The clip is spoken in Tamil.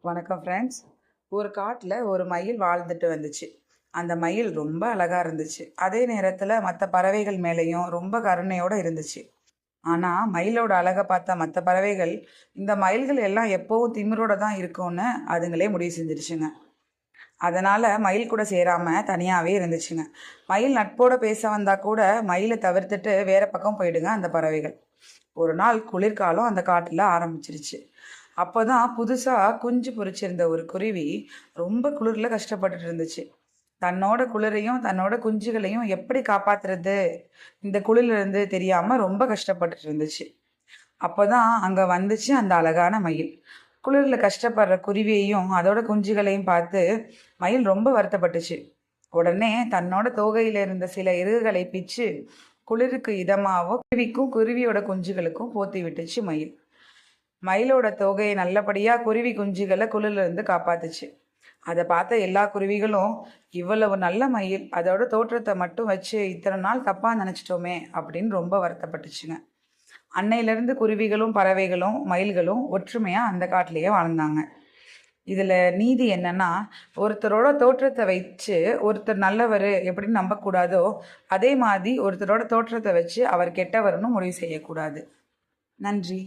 வணக்கம் ஃப்ரெண்ட்ஸ். ஒரு காட்டில் ஒரு மயில் வாழ்ந்துட்டு வந்துச்சு. அந்த மயில் ரொம்ப அழகாக இருந்துச்சு. அதே நேரத்தில் மற்ற பறவைகள் மேலேயும் ரொம்ப கருணையோடு இருந்துச்சு. ஆனால் மயிலோட அழகை பார்த்த மற்ற பறவைகள் இந்த மயில்கள் எல்லாம் எப்போவும் திமிரோட தான் இருக்கும்னு அதுங்களே முடிவு செஞ்சிருச்சுங்க. அதனால் மயில் கூட சேராமல் தனியாகவே இருந்துச்சுங்க. மயில் நட்போடு பேச வந்தால் கூட மயிலை தவிர்த்துட்டு வேறு பக்கம் போயிடுங்க அந்த பறவைகள். ஒரு நாள் குளிர்காலம் அந்த காட்டில் ஆரம்பிச்சிருச்சு. அப்போ தான் புதுசாக குஞ்சு பொரிச்சிருந்த ஒரு குருவி ரொம்ப குளிரில் கஷ்டப்பட்டுட்டு இருந்துச்சு. தன்னோட குளிரையும் தன்னோட குஞ்சுகளையும் எப்படி காப்பாத்துறது இந்த குளிரிலிருந்து தெரியாமல் ரொம்ப கஷ்டப்பட்டுட்டு இருந்துச்சு. அப்போ தான் அங்கே வந்துச்சு அந்த அழகான மயில். குளிரில் கஷ்டப்படுற குருவியையும் அதோட குஞ்சுகளையும் பார்த்து மயில் ரொம்ப வருத்தப்பட்டுச்சு. உடனே தன்னோட தோகையில் இருந்த சில இறகுகளை பிச்சு குளிருக்கு இதமாவோ குருவிக்கும் குருவியோட குஞ்சுகளுக்கும் போத்தி விட்டுச்சு மயில். மயிலோட தோகையை நல்லபடியாக குருவி குஞ்சுகளை குளிரிலிருந்து காப்பாத்துச்சு. அதை பார்த்த எல்லா குருவிகளும் இவ்வளவு நல்ல மயில் அதோட தோற்றத்தை மட்டும் வச்சு இத்தனை நாள் தப்பாக நினச்சிட்டோமே அப்படின்னு ரொம்ப வருத்தப்பட்டுச்சுங்க. அன்னையிலேருந்து குருவிகளும் பறவைகளும் மயில்களும் ஒற்றுமையாக அந்த காட்டிலேயே வாழ்ந்தாங்க. இதில் நீதி என்னன்னா, ஒருத்தரோட தோற்றத்தை வச்சு ஒருத்தர் நல்லவர் எப்படின்னு நம்பக்கூடாதோ அதே மாதிரி ஒருத்தரோட தோற்றத்தை வச்சு அவர் கெட்டவர்னு முடிவு செய்யக்கூடாது. நன்றி.